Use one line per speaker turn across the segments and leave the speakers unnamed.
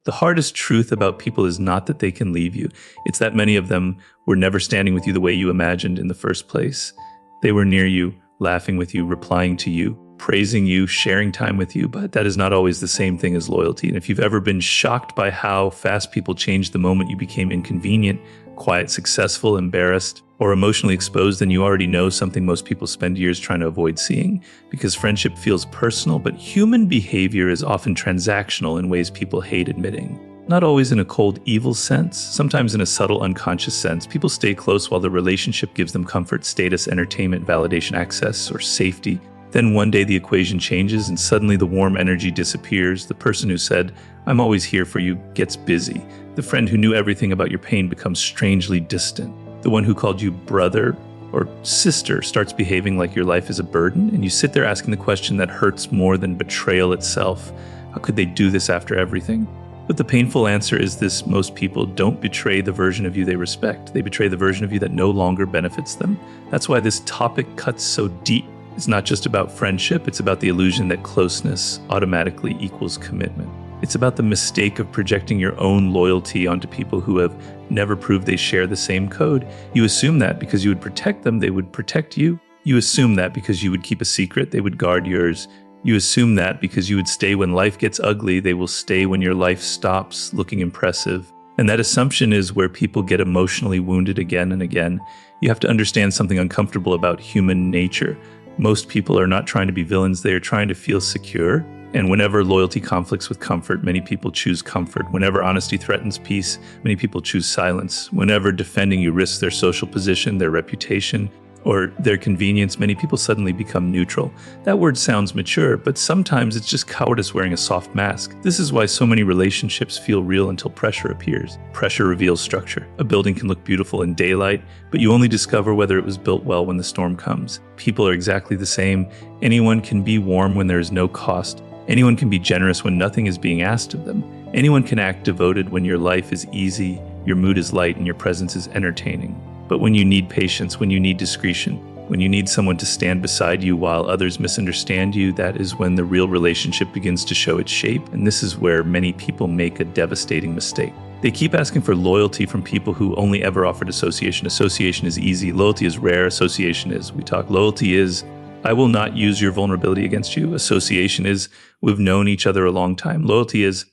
The hardest truth about people is not that they can leave you. It's that many of them were never standing with you the way you imagined in the first place. They were near you, laughing with you, replying to you, praising you, sharing time with you, but that is not always the same thing as loyalty. And if you've ever been shocked by how fast people changed the moment you became inconvenient, quiet, successful, embarrassed, or emotionally exposed, then you already know something most people spend years trying to avoid seeing. Because friendship feels personal, but human behavior is often transactional in ways people hate admitting. Not always in a cold, evil sense, sometimes in a subtle, unconscious sense. People stay close while the relationship gives them comfort, status, entertainment, validation, access, or safety. Then one day the equation changes and suddenly the warm energy disappears. The person who said, "I'm always here for you," gets busy. The friend who knew everything about your pain becomes strangely distant. The one who called you brother or sister starts behaving like your life is a burden, and you sit there asking the question that hurts more than betrayal itself. How could they do this after everything? But the painful answer is this: most people don't betray the version of you they respect. They betray the version of you that no longer benefits them. That's why this topic cuts so deep. It's not just about friendship, it's about the illusion that closeness automatically equals commitment. It's about the mistake of projecting your own loyalty onto people who have never proved they share the same code. You assume that because you would protect them, they would protect you. You assume that because you would keep a secret, they would guard yours. You assume that because you would stay when life gets ugly, they will stay when your life stops looking impressive. And that assumption is where people get emotionally wounded again and again. You have to understand something uncomfortable about human nature. Most people are not trying to be villains, they are trying to feel secure. And whenever loyalty conflicts with comfort, many people choose comfort. Whenever honesty threatens peace, many people choose silence. Whenever defending you risks their social position, their reputation, or their convenience, many people suddenly become neutral. That word sounds mature, but sometimes it's just cowardice wearing a soft mask. This is why so many relationships feel real until pressure appears. Pressure reveals structure. A building can look beautiful in daylight, but you only discover whether it was built well when the storm comes. People are exactly the same. Anyone can be warm when there is no cost. Anyone can be generous when nothing is being asked of them. Anyone can act devoted when your life is easy, your mood is light, and your presence is entertaining. But when you need patience, when you need discretion, when you need someone to stand beside you while others misunderstand you, that is when the real relationship begins to show its shape. And this is where many people make a devastating mistake. They keep asking for loyalty from people who only ever offered association. Association is easy. Loyalty is rare. Association is, we talk. Loyalty is, I will not use your vulnerability against you. Association is, we've known each other a long time. Loyalty is,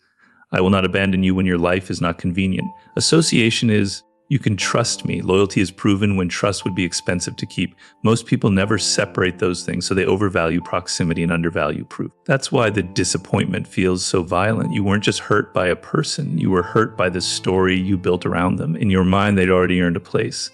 I will not abandon you when your life is not convenient. Association is, you can trust me. Loyalty is proven when trust would be expensive to keep. Most people never separate those things, so they overvalue proximity and undervalue proof. That's why the disappointment feels so violent. You weren't just hurt by a person, you were hurt by the story you built around them. In your mind, they'd already earned a place.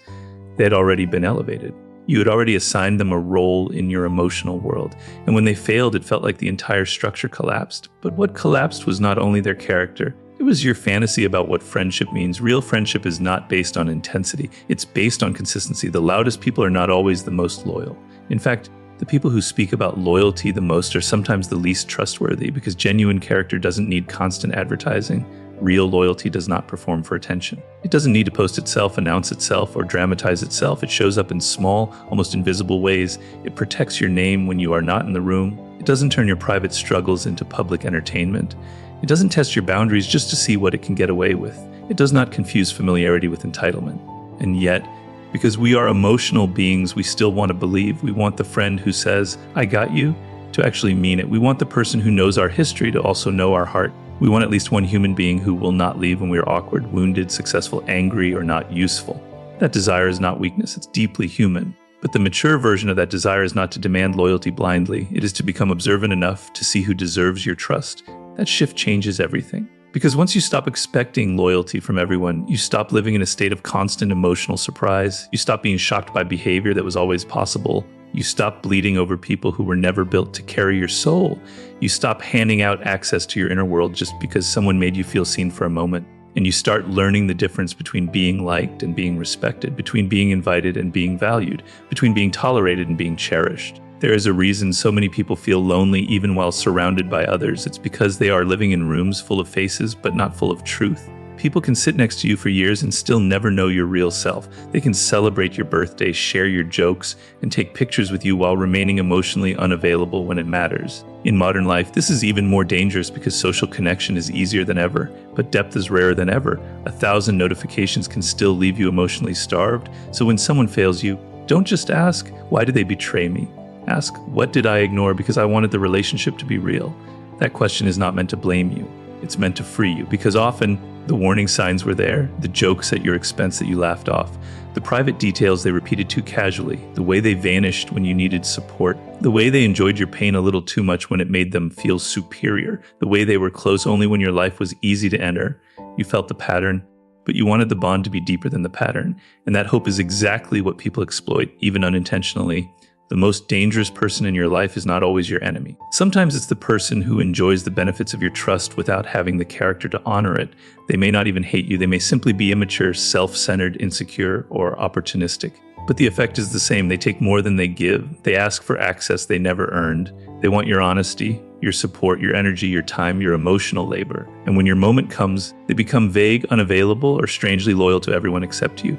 They had already been elevated. You had already assigned them a role in your emotional world. And when they failed, it felt like the entire structure collapsed. But what collapsed was not only their character, it was your fantasy about what friendship means. Real friendship is not based on intensity. It's based on consistency. The loudest people are not always the most loyal. In fact, the people who speak about loyalty the most are sometimes the least trustworthy because genuine character doesn't need constant advertising. Real loyalty does not perform for attention. It doesn't need to post itself, announce itself, or dramatize itself. It shows up in small, almost invisible ways. It protects your name when you are not in the room. It doesn't turn your private struggles into public entertainment. It doesn't test your boundaries just to see what it can get away with. It does not confuse familiarity with entitlement. And yet, because we are emotional beings, we still want to believe. We want the friend who says, I got you, to actually mean it. We want the person who knows our history to also know our heart. We want at least one human being who will not leave when we are awkward, wounded, successful, angry, or not useful. That desire is not weakness, it's deeply human. But the mature version of that desire is not to demand loyalty blindly. It is to become observant enough to see who deserves your trust. That shift changes everything. Because once you stop expecting loyalty from everyone, you stop living in a state of constant emotional surprise. You stop being shocked by behavior that was always possible. You stop bleeding over people who were never built to carry your soul. You stop handing out access to your inner world just because someone made you feel seen for a moment. And you start learning the difference between being liked and being respected, between being invited and being valued, between being tolerated and being cherished. There is a reason so many people feel lonely even while surrounded by others. It's because they are living in rooms full of faces, but not full of truth. People can sit next to you for years and still never know your real self. They can celebrate your birthday, share your jokes, and take pictures with you while remaining emotionally unavailable when it matters. In modern life, this is even more dangerous because social connection is easier than ever, but depth is rarer than ever. 1,000 notifications can still leave you emotionally starved. So when someone fails you, don't just ask, why did they betray me? Ask, what did I ignore because I wanted the relationship to be real? That question is not meant to blame you. It's meant to free you, because often the warning signs were there, the jokes at your expense that you laughed off, the private details they repeated too casually, the way they vanished when you needed support, the way they enjoyed your pain a little too much when it made them feel superior, the way they were close only when your life was easy to enter. You felt the pattern, but you wanted the bond to be deeper than the pattern, and that hope is exactly what people exploit, even unintentionally. The most dangerous person in your life is not always your enemy. Sometimes it's the person who enjoys the benefits of your trust without having the character to honor it. They may not even hate you. They may simply be immature, self-centered, insecure, or opportunistic. But the effect is the same. They take more than they give. They ask for access they never earned. They want your honesty, your support, your energy, your time, your emotional labor. And when your moment comes, they become vague, unavailable, or strangely loyal to everyone except you.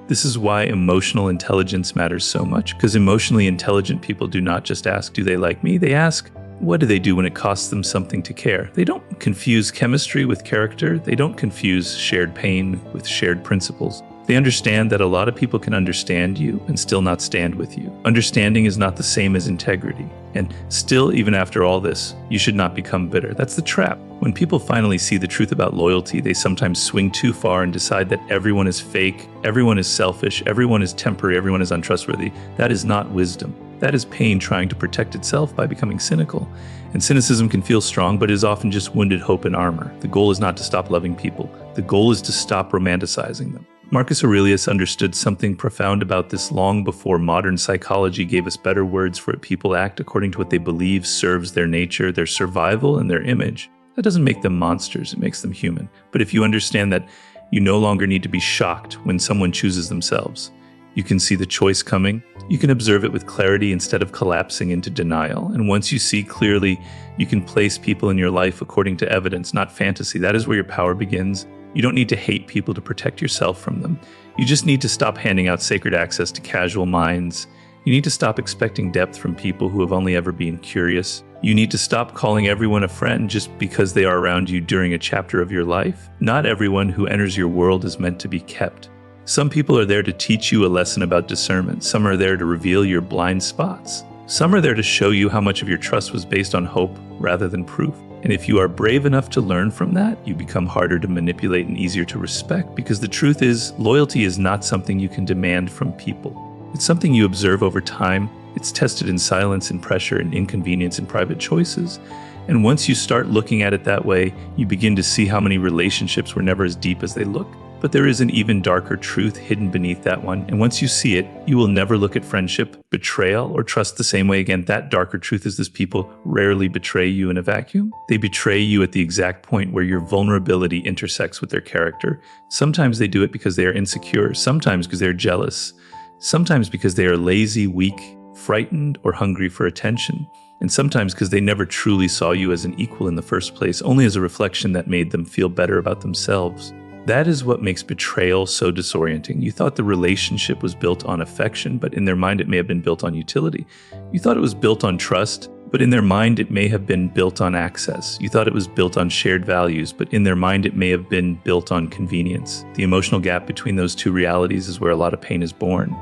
This is why emotional intelligence matters so much, because emotionally intelligent people do not just ask, do they like me? They ask, what do they do when it costs them something to care? They don't confuse chemistry with character. They don't confuse shared pain with shared principles. They understand that a lot of people can understand you and still not stand with you. Understanding is not the same as integrity. And still, even after all this, you should not become bitter. That's the trap. When people finally see the truth about loyalty, they sometimes swing too far and decide that everyone is fake, everyone is selfish, everyone is temporary, everyone is untrustworthy. That is not wisdom. That is pain trying to protect itself by becoming cynical. And cynicism can feel strong, but is often just wounded hope in armor. The goal is not to stop loving people. The goal is to stop romanticizing them. Marcus Aurelius understood something profound about this long before modern psychology gave us better words for it. People act according to what they believe serves their nature, their survival, and their image. That doesn't make them monsters, it makes them human. But if you understand that you no longer need to be shocked when someone chooses themselves, you can see the choice coming, you can observe it with clarity instead of collapsing into denial. And once you see clearly, you can place people in your life according to evidence, not fantasy. That is where your power begins. You don't need to hate people to protect yourself from them. You just need to stop handing out sacred access to casual minds. You need to stop expecting depth from people who have only ever been curious. You need to stop calling everyone a friend just because they are around you during a chapter of your life. Not everyone who enters your world is meant to be kept. Some people are there to teach you a lesson about discernment. Some are there to reveal your blind spots. Some are there to show you how much of your trust was based on hope rather than proof. And if you are brave enough to learn from that, you become harder to manipulate and easier to respect, because the truth is, loyalty is not something you can demand from people. It's something you observe over time. It's tested in silence and pressure and inconvenience and private choices. And once you start looking at it that way, you begin to see how many relationships were never as deep as they look. But there is an even darker truth hidden beneath that one. And once you see it, you will never look at friendship, betrayal, or trust the same way again. That darker truth is this: people rarely betray you in a vacuum. They betray you at the exact point where your vulnerability intersects with their character. Sometimes they do it because they are insecure, sometimes because they're jealous, sometimes because they are lazy, weak, frightened, or hungry for attention. And sometimes because they never truly saw you as an equal in the first place, only as a reflection that made them feel better about themselves. That is what makes betrayal so disorienting. You thought the relationship was built on affection, but in their mind it may have been built on utility. You thought it was built on trust, but in their mind it may have been built on access. You thought it was built on shared values, but in their mind it may have been built on convenience. The emotional gap between those two realities is where a lot of pain is born.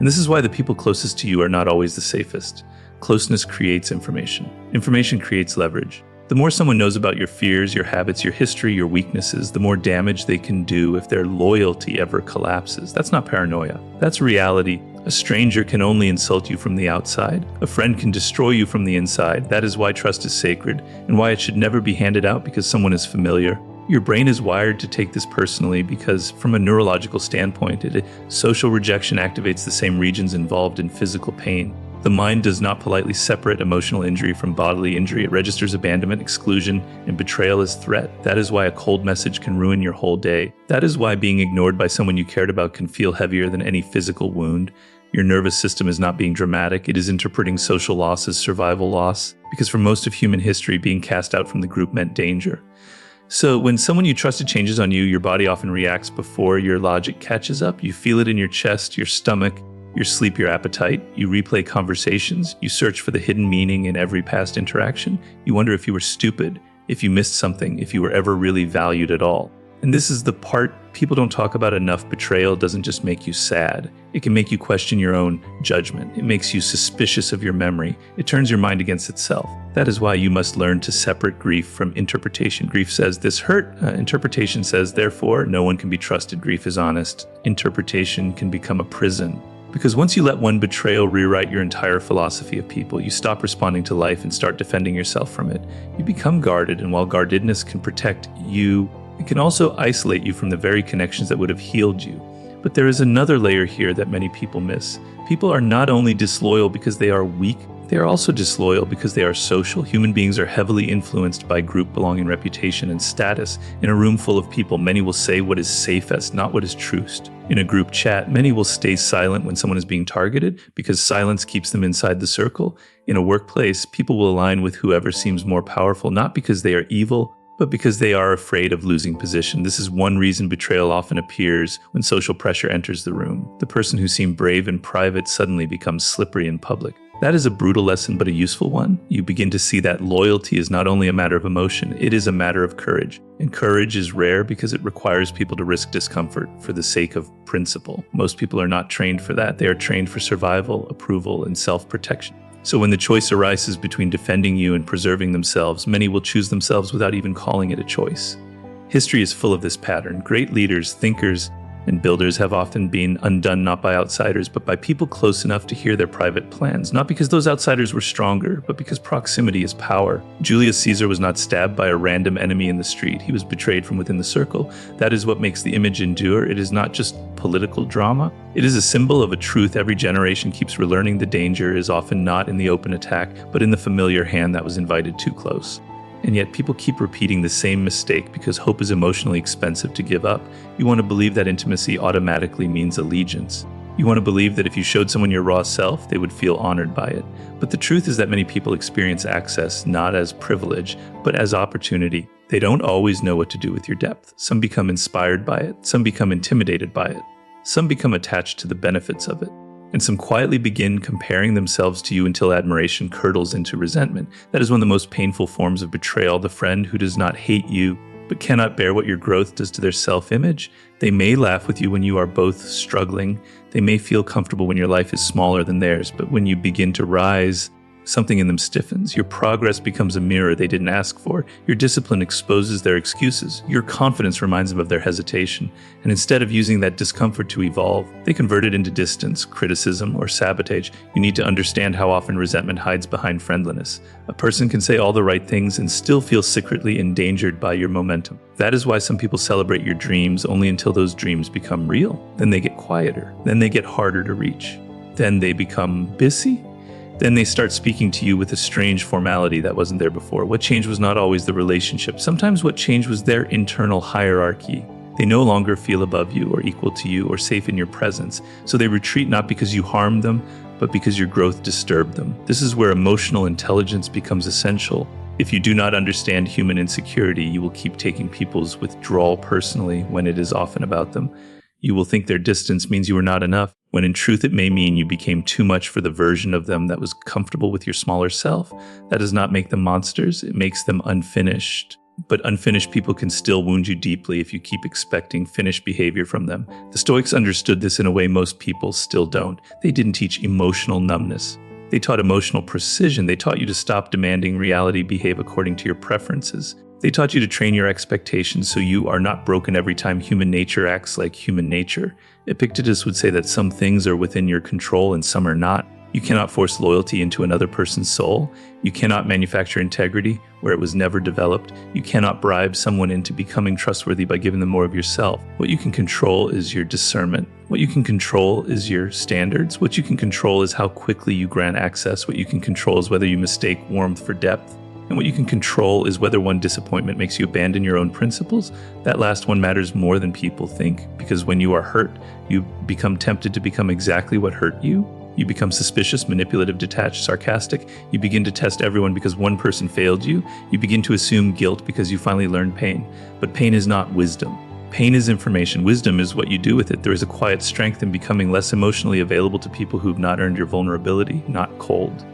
And this is why the people closest to you are not always the safest. Closeness creates information. Information creates leverage. The more someone knows about your fears, your habits, your history, your weaknesses, the more damage they can do if their loyalty ever collapses. That's not paranoia. That's reality. A stranger can only insult you from the outside. A friend can destroy you from the inside. That is why trust is sacred, and why it should never be handed out because someone is familiar. Your brain is wired to take this personally because, from a neurological standpoint, social rejection activates the same regions involved in physical pain. The mind does not politely separate emotional injury from bodily injury. It registers abandonment, exclusion, and betrayal as threat. That is why a cold message can ruin your whole day. That is why being ignored by someone you cared about can feel heavier than any physical wound. Your nervous system is not being dramatic. It is interpreting social loss as survival loss, because for most of human history, being cast out from the group meant danger. So when someone you trusted changes on you, your body often reacts before your logic catches up. You feel it in your chest, your stomach, your sleep, your appetite. You replay conversations. You search for the hidden meaning in every past interaction. You wonder if you were stupid, if you missed something, if you were ever really valued at all. And this is the part people don't talk about enough. Betrayal doesn't just make you sad. It can make you question your own judgment. It makes you suspicious of your memory. It turns your mind against itself. That is why you must learn to separate grief from interpretation. Grief says, this hurt. Interpretation says, therefore, no one can be trusted. Grief is honest. Interpretation can become a prison. Because once you let one betrayal rewrite your entire philosophy of people, you stop responding to life and start defending yourself from it. You become guarded, and while guardedness can protect you, it can also isolate you from the very connections that would have healed you. But there is another layer here that many people miss. People are not only disloyal because they are weak, they are also disloyal because they are social. Human beings are heavily influenced by group belonging, reputation, and status. In a room full of people, many will say what is safest, not what is truest. In a group chat, many will stay silent when someone is being targeted because silence keeps them inside the circle. In a workplace, people will align with whoever seems more powerful, not because they are evil, but because they are afraid of losing position. This is one reason betrayal often appears when social pressure enters the room. The person who seemed brave in private suddenly becomes slippery in public. That is a brutal lesson, but a useful one. You begin to see that loyalty is not only a matter of emotion, it is a matter of courage. And courage is rare because it requires people to risk discomfort for the sake of principle. Most people are not trained for that. They are trained for survival, approval, and self-protection. So when the choice arises between defending you and preserving themselves, many will choose themselves without even calling it a choice. History is full of this pattern. Great leaders, thinkers, and builders have often been undone not by outsiders, but by people close enough to hear their private plans. Not because those outsiders were stronger, but because proximity is power. Julius Caesar was not stabbed by a random enemy in the street. He was betrayed from within the circle. That is what makes the image endure. It is not just political drama. It is a symbol of a truth every generation keeps relearning. The danger is often not in the open attack, but in the familiar hand that was invited too close. And yet people keep repeating the same mistake because hope is emotionally expensive to give up. You want to believe that intimacy automatically means allegiance. You want to believe that if you showed someone your raw self, they would feel honored by it. But the truth is that many people experience access not as privilege, but as opportunity. They don't always know what to do with your depth. Some become inspired by it. Some become intimidated by it. Some become attached to the benefits of it. And some quietly begin comparing themselves to you until admiration curdles into resentment. That is one of the most painful forms of betrayal, the friend who does not hate you, but cannot bear what your growth does to their self-image. They may laugh with you when you are both struggling. They may feel comfortable when your life is smaller than theirs, but when you begin to rise, something in them stiffens. Your progress becomes a mirror they didn't ask for. Your discipline exposes their excuses. Your confidence reminds them of their hesitation. And instead of using that discomfort to evolve, they convert it into distance, criticism, or sabotage. You need to understand how often resentment hides behind friendliness. A person can say all the right things and still feel secretly endangered by your momentum. That is why some people celebrate your dreams only until those dreams become real. Then they get quieter. Then they get harder to reach. Then they become busy. Then they start speaking to you with a strange formality that wasn't there before. What changed was not always the relationship. Sometimes what changed was their internal hierarchy. They no longer feel above you or equal to you or safe in your presence. So they retreat not because you harmed them, but because your growth disturbed them. This is where emotional intelligence becomes essential. If you do not understand human insecurity, you will keep taking people's withdrawal personally when it is often about them. You will think their distance means you are not enough, when in truth it may mean you became too much for the version of them that was comfortable with your smaller self. That does not make them monsters, it makes them unfinished. But unfinished people can still wound you deeply if you keep expecting finished behavior from them. The Stoics understood this in a way most people still don't. They didn't teach emotional numbness. They taught emotional precision. They taught you to stop demanding reality behave according to your preferences. They taught you to train your expectations so you are not broken every time human nature acts like human nature. Epictetus would say that some things are within your control and some are not. You cannot force loyalty into another person's soul. You cannot manufacture integrity where it was never developed. You cannot bribe someone into becoming trustworthy by giving them more of yourself. What you can control is your discernment. What you can control is your standards. What you can control is how quickly you grant access. What you can control is whether you mistake warmth for depth. And what you can control is whether one disappointment makes you abandon your own principles. That last one matters more than people think, because when you are hurt, you become tempted to become exactly what hurt you. You become suspicious, manipulative, detached, sarcastic. You begin to test everyone because one person failed you. You begin to assume guilt because you finally learned pain. But pain is not wisdom. Pain is information. Wisdom is what you do with it. There is a quiet strength in becoming less emotionally available to people who've not earned your vulnerability, not cold,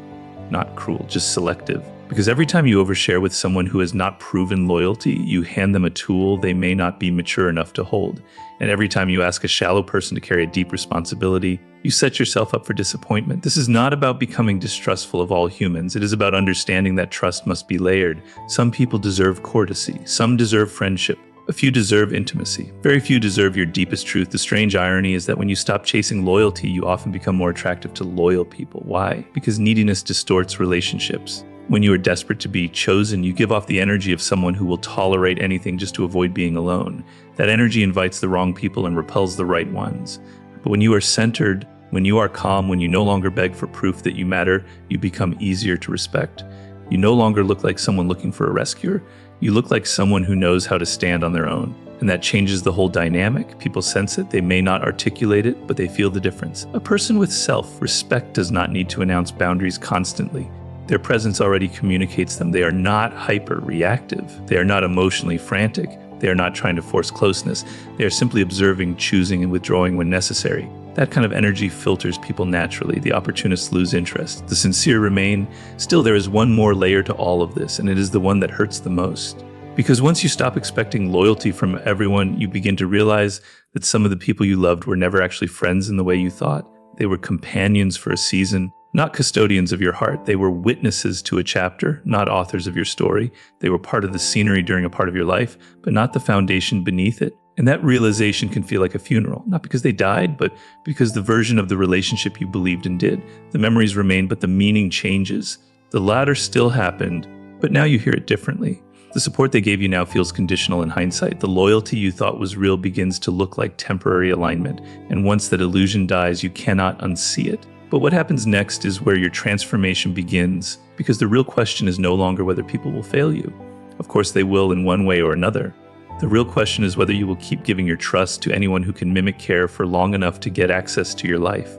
not cruel, just selective. Because every time you overshare with someone who has not proven loyalty, you hand them a tool they may not be mature enough to hold. And every time you ask a shallow person to carry a deep responsibility, you set yourself up for disappointment. This is not about becoming distrustful of all humans. It is about understanding that trust must be layered. Some people deserve courtesy. Some deserve friendship. A few deserve intimacy. Very few deserve your deepest truth. The strange irony is that when you stop chasing loyalty, you often become more attractive to loyal people. Why? Because neediness distorts relationships. When you are desperate to be chosen, you give off the energy of someone who will tolerate anything just to avoid being alone. That energy invites the wrong people and repels the right ones. But when you are centered, when you are calm, when you no longer beg for proof that you matter, you become easier to respect. You no longer look like someone looking for a rescuer. You look like someone who knows how to stand on their own. And that changes the whole dynamic. People sense it. They may not articulate it, but they feel the difference. A person with self-respect does not need to announce boundaries constantly. Their presence already communicates them. They are not hyper-reactive. They are not emotionally frantic. They are not trying to force closeness. They are simply observing, choosing, and withdrawing when necessary. That kind of energy filters people naturally. The opportunists lose interest. The sincere remain. Still, there is one more layer to all of this, and it is the one that hurts the most. Because once you stop expecting loyalty from everyone, you begin to realize that some of the people you loved were never actually friends in the way you thought. They were companions for a season, not custodians of your heart. They were witnesses to a chapter, not authors of your story. They were part of the scenery during a part of your life, but not the foundation beneath it. And that realization can feel like a funeral, not because they died, but because the version of the relationship you believed in did. The memories remain, but the meaning changes. The latter still happened, but now you hear it differently. The support they gave you now feels conditional in hindsight. The loyalty you thought was real begins to look like temporary alignment. And once that illusion dies, you cannot unsee it. But what happens next is where your transformation begins, because the real question is no longer whether people will fail you. Of course, they will in one way or another. The real question is whether you will keep giving your trust to anyone who can mimic care for long enough to get access to your life.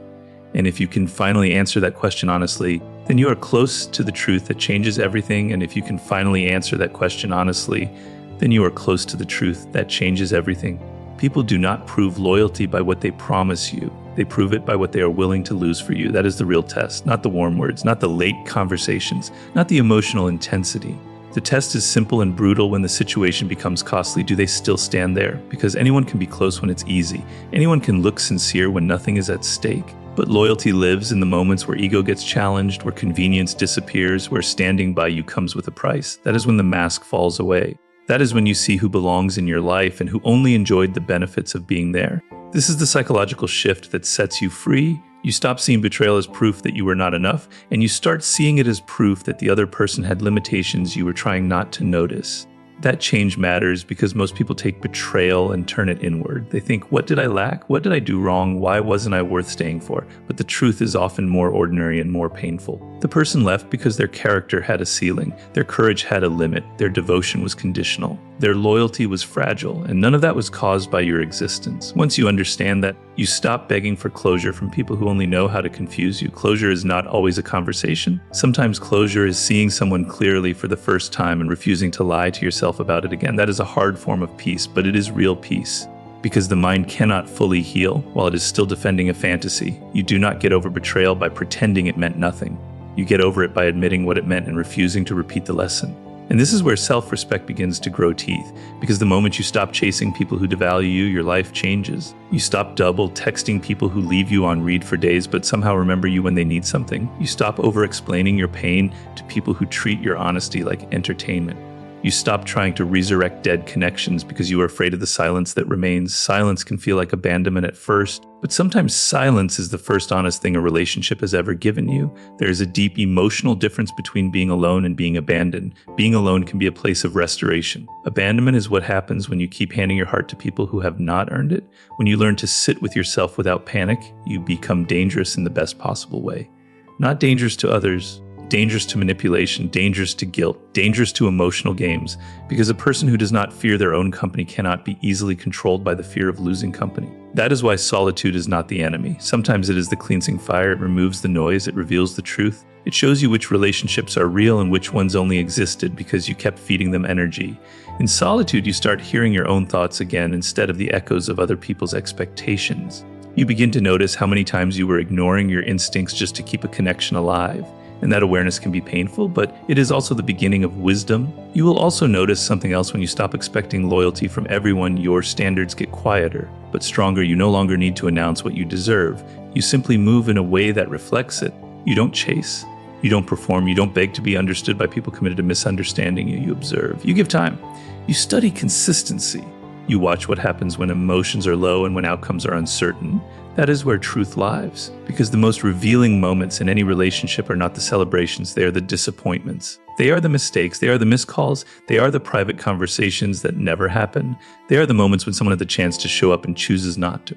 And if you can finally answer that question honestly, then you are close to the truth that changes everything. And if you can finally answer that question honestly, then you are close to the truth that changes everything. People do not prove loyalty by what they promise you. They prove it by what they are willing to lose for you. That is the real test, not the warm words, not the late conversations, not the emotional intensity. The test is simple and brutal when the situation becomes costly. Do they still stand there? Because anyone can be close when it's easy. Anyone can look sincere when nothing is at stake. But loyalty lives in the moments where ego gets challenged, where convenience disappears, where standing by you comes with a price. That is when the mask falls away. That is when you see who belongs in your life and who only enjoyed the benefits of being there. This is the psychological shift that sets you free. You stop seeing betrayal as proof that you were not enough, and you start seeing it as proof that the other person had limitations you were trying not to notice. That change matters because most people take betrayal and turn it inward. They think, what did I lack? What did I do wrong? Why wasn't I worth staying for? But the truth is often more ordinary and more painful. The person left because their character had a ceiling. Their courage had a limit. Their devotion was conditional. Their loyalty was fragile, and none of that was caused by your existence. Once you understand that, you stop begging for closure from people who only know how to confuse you. Closure is not always a conversation. Sometimes closure is seeing someone clearly for the first time and refusing to lie to yourself about it again. That is a hard form of peace, but it is real peace. Because the mind cannot fully heal while it is still defending a fantasy. You do not get over betrayal by pretending it meant nothing. You get over it by admitting what it meant and refusing to repeat the lesson. And this is where self-respect begins to grow teeth, because the moment you stop chasing people who devalue you, your life changes. You stop double texting people who leave you on read for days but somehow remember you when they need something. You stop over-explaining your pain to people who treat your honesty like entertainment. You stop trying to resurrect dead connections because you are afraid of the silence that remains. Silence can feel like abandonment at first, but sometimes silence is the first honest thing a relationship has ever given you. There is a deep emotional difference between being alone and being abandoned. Being alone can be a place of restoration. Abandonment is what happens when you keep handing your heart to people who have not earned it. When you learn to sit with yourself without panic, you become dangerous in the best possible way. Not dangerous to others, dangerous to manipulation, dangerous to guilt, dangerous to emotional games, because a person who does not fear their own company cannot be easily controlled by the fear of losing company. That is why solitude is not the enemy. Sometimes it is the cleansing fire. It removes the noise. It reveals the truth. It shows you which relationships are real and which ones only existed because you kept feeding them energy. In solitude, you start hearing your own thoughts again instead of the echoes of other people's expectations. You begin to notice how many times you were ignoring your instincts just to keep a connection alive. And that awareness can be painful, but it is also the beginning of wisdom. You will also notice something else when you stop expecting loyalty from everyone. Your standards get quieter, but stronger. You no longer need to announce what you deserve. You simply move in a way that reflects it. You don't chase. You don't perform. You don't beg to be understood by people committed to misunderstanding you. You observe. You give time. You study consistency. You watch what happens when emotions are low and when outcomes are uncertain. That is where truth lies, because the most revealing moments in any relationship are not the celebrations, they are the disappointments. They are the mistakes, they are the missed calls, they are the private conversations that never happen. They are the moments when someone had the chance to show up and chooses not to.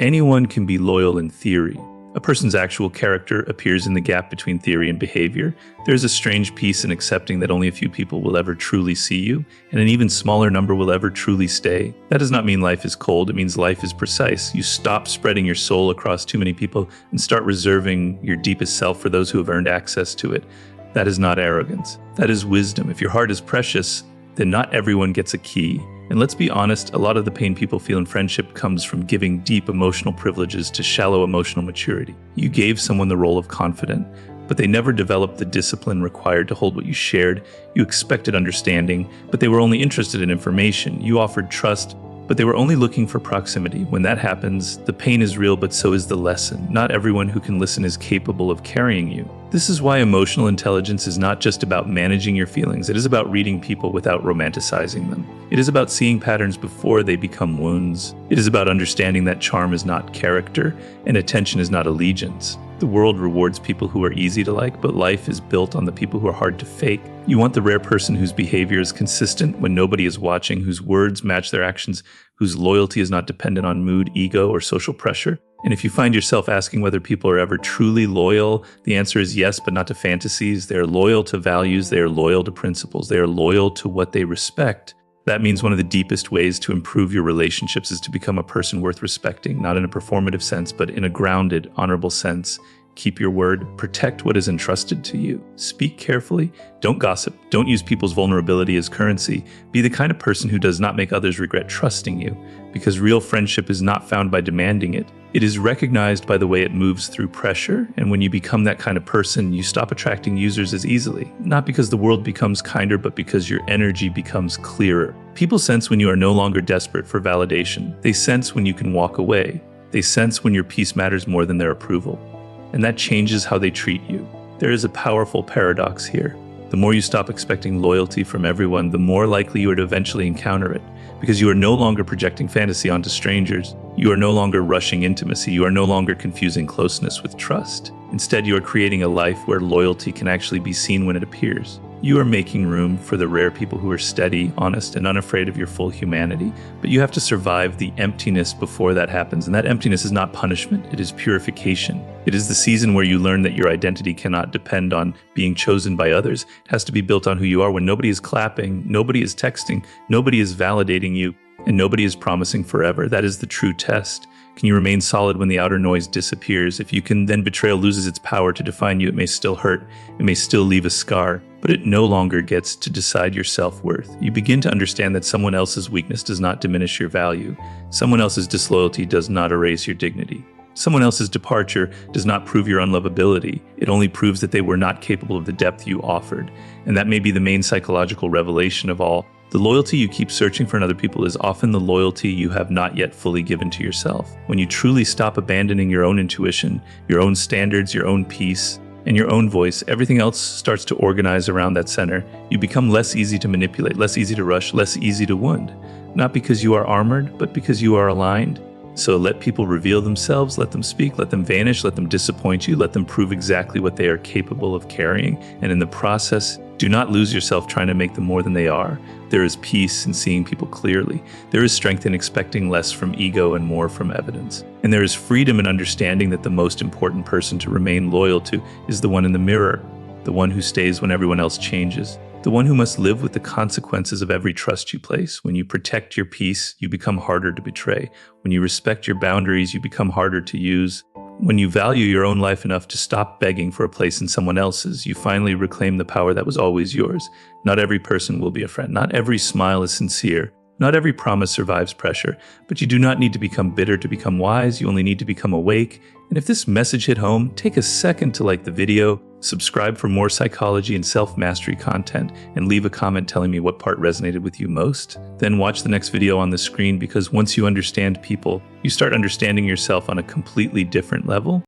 Anyone can be loyal in theory. A person's actual character appears in the gap between theory and behavior. There is a strange peace in accepting that only a few people will ever truly see you, and an even smaller number will ever truly stay. That does not mean life is cold, it means life is precise. You stop spreading your soul across too many people and start reserving your deepest self for those who have earned access to it. That is not arrogance. That is wisdom. If your heart is precious, then not everyone gets a key. And let's be honest, a lot of the pain people feel in friendship comes from giving deep emotional privileges to shallow emotional maturity. You gave someone the role of confidant, but they never developed the discipline required to hold what you shared. You expected understanding, but they were only interested in information. You offered trust, but they were only looking for proximity. When that happens, the pain is real, but so is the lesson. Not everyone who can listen is capable of carrying you. This is why emotional intelligence is not just about managing your feelings. It is about reading people without romanticizing them. It is about seeing patterns before they become wounds. It is about understanding that charm is not character and attention is not allegiance. The world rewards people who are easy to like, but life is built on the people who are hard to fake. You want the rare person whose behavior is consistent when nobody is watching, whose words match their actions, whose loyalty is not dependent on mood, ego, or social pressure. And if you find yourself asking whether people are ever truly loyal, the answer is yes, but not to fantasies. They are loyal to values. They are loyal to principles. They are loyal to what they respect. That means one of the deepest ways to improve your relationships is to become a person worth respecting, not in a performative sense, but in a grounded, honorable sense. Keep your word. Protect what is entrusted to you. Speak carefully. Don't gossip. Don't use people's vulnerability as currency. Be the kind of person who does not make others regret trusting you, because real friendship is not found by demanding it. It is recognized by the way it moves through pressure, and when you become that kind of person, you stop attracting users as easily. Not because the world becomes kinder, but because your energy becomes clearer. People sense when you are no longer desperate for validation. They sense when you can walk away. They sense when your peace matters more than their approval. And that changes how they treat you. There is a powerful paradox here. The more you stop expecting loyalty from everyone, the more likely you are to eventually encounter it, because you are no longer projecting fantasy onto strangers. You are no longer rushing intimacy. You are no longer confusing closeness with trust. Instead, you are creating a life where loyalty can actually be seen when it appears. You are making room for the rare people who are steady, honest, and unafraid of your full humanity. But you have to survive the emptiness before that happens. And that emptiness is not punishment, it is purification. It is the season where you learn that your identity cannot depend on being chosen by others. It has to be built on who you are when nobody is clapping, nobody is texting, nobody is validating you, and nobody is promising forever. That is the true test. Can you remain solid when the outer noise disappears? If you can, then betrayal loses its power to define you. It may still hurt. It may still leave a scar, but it no longer gets to decide your self-worth. You begin to understand that someone else's weakness does not diminish your value. Someone else's disloyalty does not erase your dignity. Someone else's departure does not prove your unlovability. It only proves that they were not capable of the depth you offered. And that may be the main psychological revelation of all. The loyalty you keep searching for in other people is often the loyalty you have not yet fully given to yourself. When you truly stop abandoning your own intuition, your own standards, your own peace, and your own voice, everything else starts to organize around that center. You become less easy to manipulate, less easy to rush, less easy to wound. Not because you are armored, but because you are aligned. So let people reveal themselves, let them speak, let them vanish, let them disappoint you, let them prove exactly what they are capable of carrying. And in the process, do not lose yourself trying to make them more than they are. There is peace in seeing people clearly. There is strength in expecting less from ego and more from evidence. And there is freedom in understanding that the most important person to remain loyal to is the one in the mirror. the one who stays when everyone else changes, the one who must live with the consequences of every trust you place. When you protect your peace, you become harder to betray. When you respect your boundaries, you become harder to use. When you value your own life enough to stop begging for a place in someone else's, you finally reclaim the power that was always yours. Not every person will be a friend. Not every smile is sincere. Not every promise survives pressure. But you do not need to become bitter to become wise. You only need to become awake. And if this message hit home, take a second to like the video, subscribe for more psychology and self-mastery content, and leave a comment telling me what part resonated with you most. Then watch the next video on the screen, because once you understand people, you start understanding yourself on a completely different level.